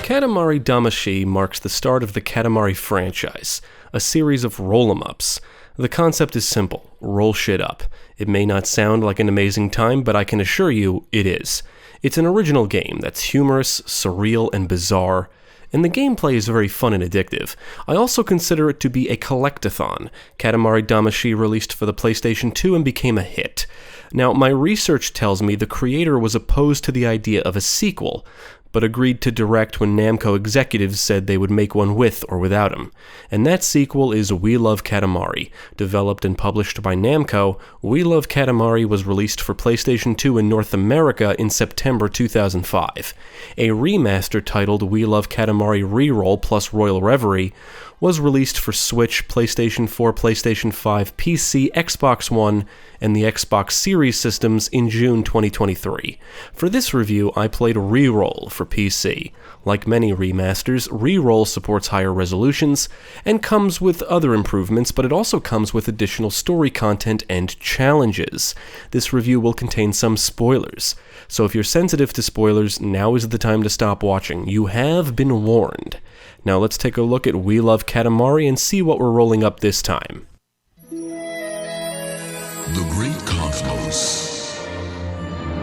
Katamari Damacy marks the start of the Katamari franchise, a series of roll-em-ups. The concept is simple: roll shit up. It may not sound like an amazing time, but I can assure you it is. It's an original game that's humorous, surreal, and bizarre, and the gameplay is very fun and addictive. I also consider it to be a collectathon. Katamari Damacy released for the PlayStation 2 and became a hit. Now, my research tells me the creator was opposed to the idea of a sequel, but agreed to direct when Namco executives said they would make one with or without him. And that sequel is We Love Katamari. Developed and published by Namco, We Love Katamari was released for PlayStation 2 in North America in September 2005. A remaster titled We Love Katamari REROLL plus Royal Reverie was released for Switch, PlayStation 4, PlayStation 5, PC, Xbox One, and the Xbox Series systems in June 2023. For this review, I played REROLL for PC. Like many remasters, REROLL supports higher resolutions and comes with other improvements, but it also comes with additional story content and challenges. This review will contain some spoilers, so if you're sensitive to spoilers, now is the time to stop watching. You have been warned. Now let's take a look at We Love Katamari and see what we're rolling up this time. The Great Cosmos.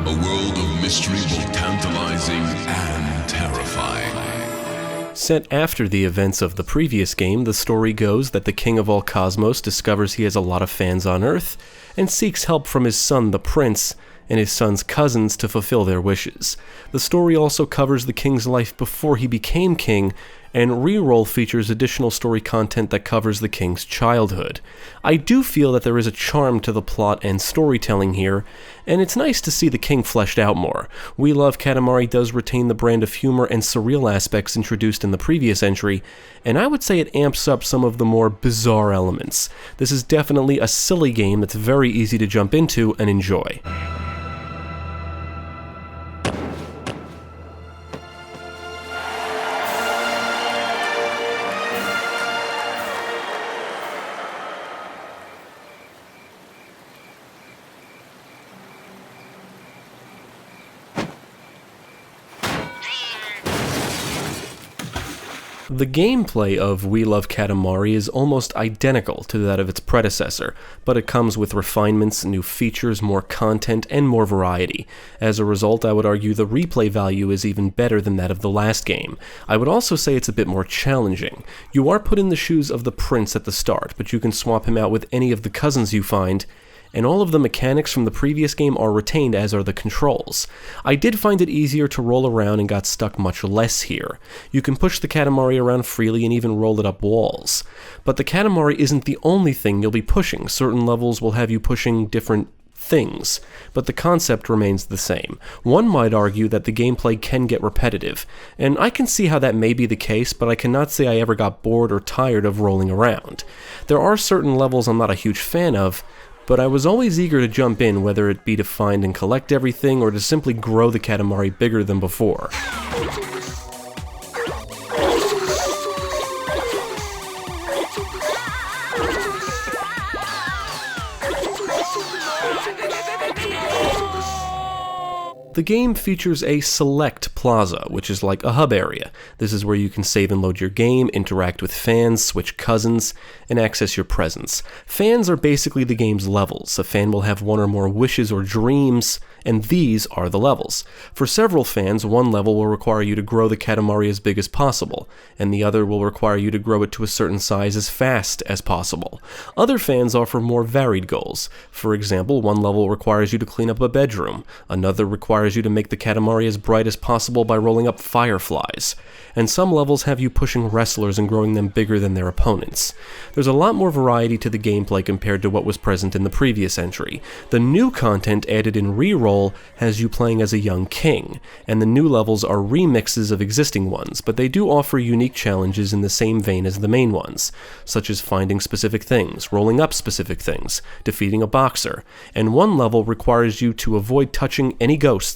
A world of mystery both tantalizing and terrifying. Set after the events of the previous game, the story goes that the King of all Cosmos discovers he has a lot of fans on Earth and seeks help from his son, the Prince, and his son's cousins to fulfill their wishes. The story also covers the king's life before he became king, and REROLL features additional story content that covers the king's childhood. I do feel that there is a charm to the plot and storytelling here, and it's nice to see the king fleshed out more. We Love Katamari does retain the brand of humor and surreal aspects introduced in the previous entry, and I would say it amps up some of the more bizarre elements. This is definitely a silly game that's very easy to jump into and enjoy. The gameplay of We Love Katamari is almost identical to that of its predecessor, but it comes with refinements, new features, more content, and more variety. As a result, I would argue the replay value is even better than that of the last game. I would also say it's a bit more challenging. You are put in the shoes of the prince at the start, but you can swap him out with any of the cousins you find, and all of the mechanics from the previous game are retained, as are the controls. I did find it easier to roll around and got stuck much less here. You can push the Katamari around freely and even roll it up walls. But the Katamari isn't the only thing you'll be pushing. Certain levels will have you pushing different things, but the concept remains the same. One might argue that the gameplay can get repetitive, and I can see how that may be the case, but I cannot say I ever got bored or tired of rolling around. There are certain levels I'm not a huge fan of, but I was always eager to jump in, whether it be to find and collect everything or to simply grow the Katamari bigger than before. The game features a select plaza, which is like a hub area. This is where you can save and load your game, interact with fans, switch cousins, and access your presents. Fans are basically the game's levels. A fan will have one or more wishes or dreams, and these are the levels. For several fans, one level will require you to grow the Katamari as big as possible, and the other will require you to grow it to a certain size as fast as possible. Other fans offer more varied goals. For example, one level requires you to clean up a bedroom, another requires you to make the Katamari as bright as possible by rolling up fireflies, and some levels have you pushing wrestlers and growing them bigger than their opponents. There's a lot more variety to the gameplay compared to what was present in the previous entry. The new content added in REROLL has you playing as a young king, and the new levels are remixes of existing ones, but they do offer unique challenges in the same vein as the main ones, such as finding specific things, rolling up specific things, defeating a boxer, and one level requires you to avoid touching any ghosts.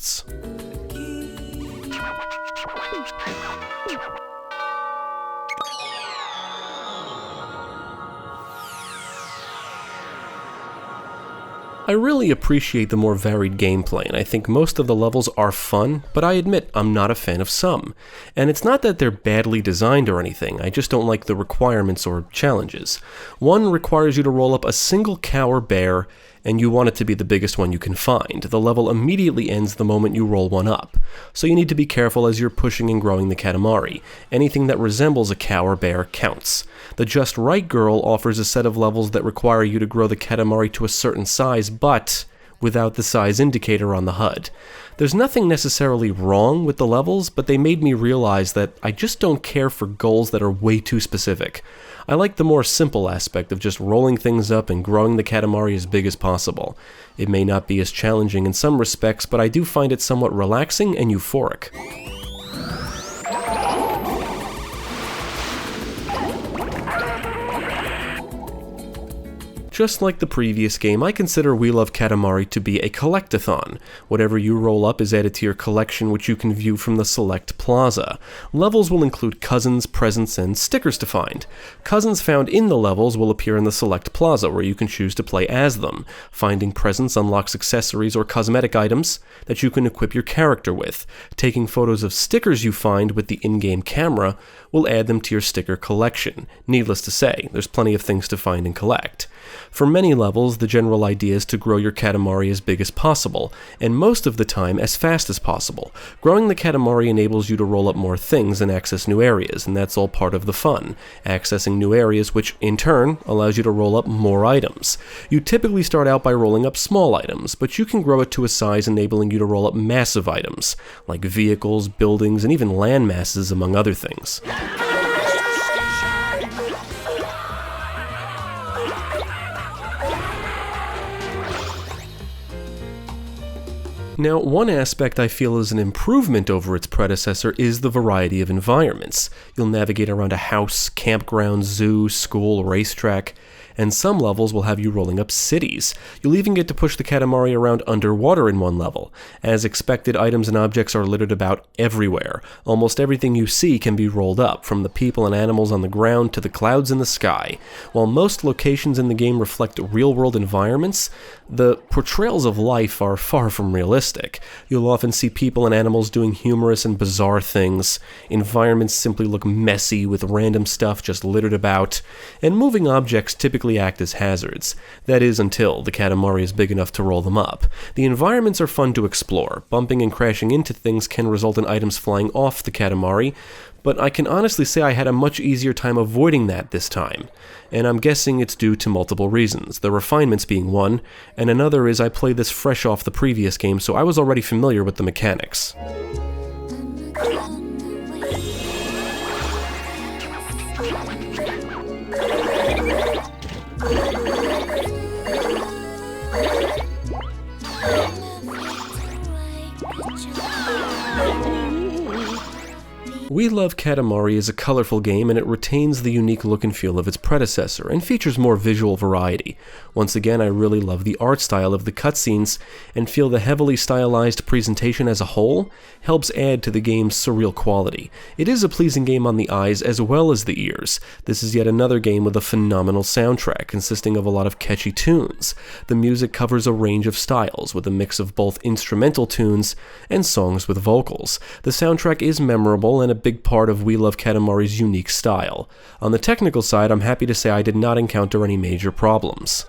I really appreciate the more varied gameplay, and I think most of the levels are fun, but I admit I'm not a fan of some. And it's not that they're badly designed or anything, I just don't like the requirements or challenges. One requires you to roll up a single cow or bear, and you want it to be the biggest one you can find. The level immediately ends the moment you roll one up, so you need to be careful as you're pushing and growing the Katamari. Anything that resembles a cow or bear counts. The Just Right Girl offers a set of levels that require you to grow the Katamari to a certain size, but without the size indicator on the HUD. There's nothing necessarily wrong with the levels, but they made me realize that I just don't care for goals that are way too specific. I like the more simple aspect of just rolling things up and growing the Katamari as big as possible. It may not be as challenging in some respects, but I do find it somewhat relaxing and euphoric. Just like the previous game, I consider We Love Katamari to be a collectathon. Whatever you roll up is added to your collection, which you can view from the Select Plaza. Levels will include cousins, presents, and stickers to find. Cousins found in the levels will appear in the Select Plaza, where you can choose to play as them. Finding presents unlocks accessories or cosmetic items that you can equip your character with. Taking photos of stickers you find with the in-game camera will add them to your sticker collection. Needless to say, there's plenty of things to find and collect. For many levels, the general idea is to grow your Katamari as big as possible, and most of the time as fast as possible. Growing the Katamari enables you to roll up more things and access new areas, and that's all part of the fun. Accessing new areas, which in turn allows you to roll up more items. You typically start out by rolling up small items, but you can grow it to a size enabling you to roll up massive items, like vehicles, buildings, and even land masses, among other things. Now, one aspect I feel is an improvement over its predecessor is the variety of environments. You'll navigate around a house, campground, zoo, school, racetrack, and some levels will have you rolling up cities. You'll even get to push the Katamari around underwater in one level. As expected, items and objects are littered about everywhere. Almost everything you see can be rolled up, from the people and animals on the ground to the clouds in the sky. While most locations in the game reflect real-world environments, the portrayals of life are far from realistic. You'll often see people and animals doing humorous and bizarre things. Environments simply look messy with random stuff just littered about, and moving objects typically act as hazards. That is, until the Katamari is big enough to roll them up. The environments are fun to explore. Bumping and crashing into things can result in items flying off the Katamari, but I can honestly say I had a much easier time avoiding that this time. And I'm guessing it's due to multiple reasons, the refinements being one, and another is I played this fresh off the previous game, so I was already familiar with the mechanics. We Love Katamari is a colorful game, and it retains the unique look and feel of its predecessor, and features more visual variety. Once again, I really love the art style of the cutscenes, and feel the heavily stylized presentation as a whole helps add to the game's surreal quality. It is a pleasing game on the eyes as well as the ears. This is yet another game with a phenomenal soundtrack, consisting of a lot of catchy tunes. The music covers a range of styles, with a mix of both instrumental tunes and songs with vocals. The soundtrack is memorable and a big part of We Love Katamari's unique style. On the technical side, I'm happy to say I did not encounter any major problems.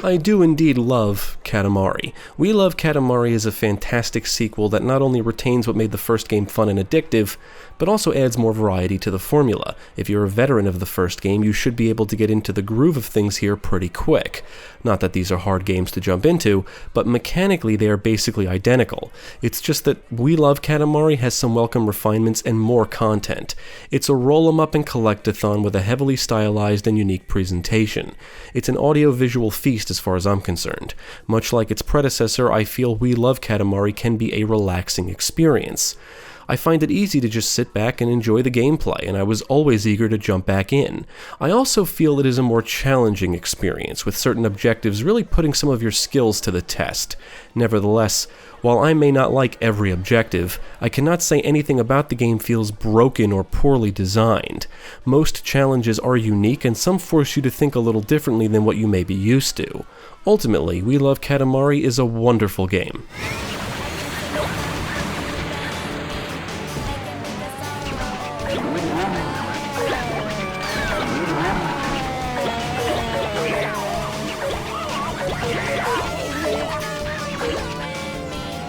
I do indeed love Katamari. We Love Katamari is a fantastic sequel that not only retains what made the first game fun and addictive, but also adds more variety to the formula. If you're a veteran of the first game, you should be able to get into the groove of things here pretty quick. Not that these are hard games to jump into, but mechanically they are basically identical. It's just that We Love Katamari has some welcome refinements and more content. It's a roll-em-up and collectathon with a heavily stylized and unique presentation. It's an audio-visual feast as far as I'm concerned. Much like its predecessor, I feel We Love Katamari can be a relaxing experience. I find it easy to just sit back and enjoy the gameplay, and I was always eager to jump back in. I also feel it is a more challenging experience, with certain objectives really putting some of your skills to the test. Nevertheless, while I may not like every objective, I cannot say anything about the game feels broken or poorly designed. Most challenges are unique, and some force you to think a little differently than what you may be used to. Ultimately, We Love Katamari is a wonderful game.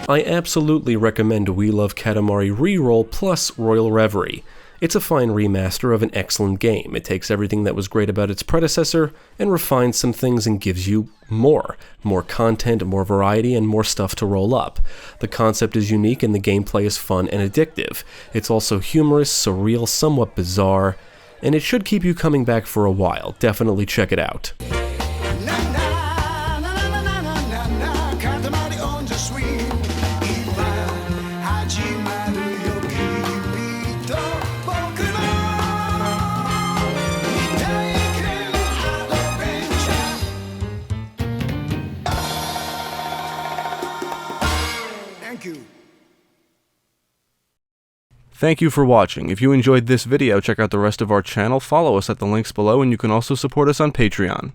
I absolutely recommend We Love Katamari REROLL plus Royal Reverie. It's a fine remaster of an excellent game. It takes everything that was great about its predecessor and refines some things and gives you more. More content, more variety, and more stuff to roll up. The concept is unique and the gameplay is fun and addictive. It's also humorous, surreal, somewhat bizarre, and it should keep you coming back for a while. Definitely check it out. Thank you for watching. If you enjoyed this video, check out the rest of our channel, follow us at the links below, and you can also support us on Patreon.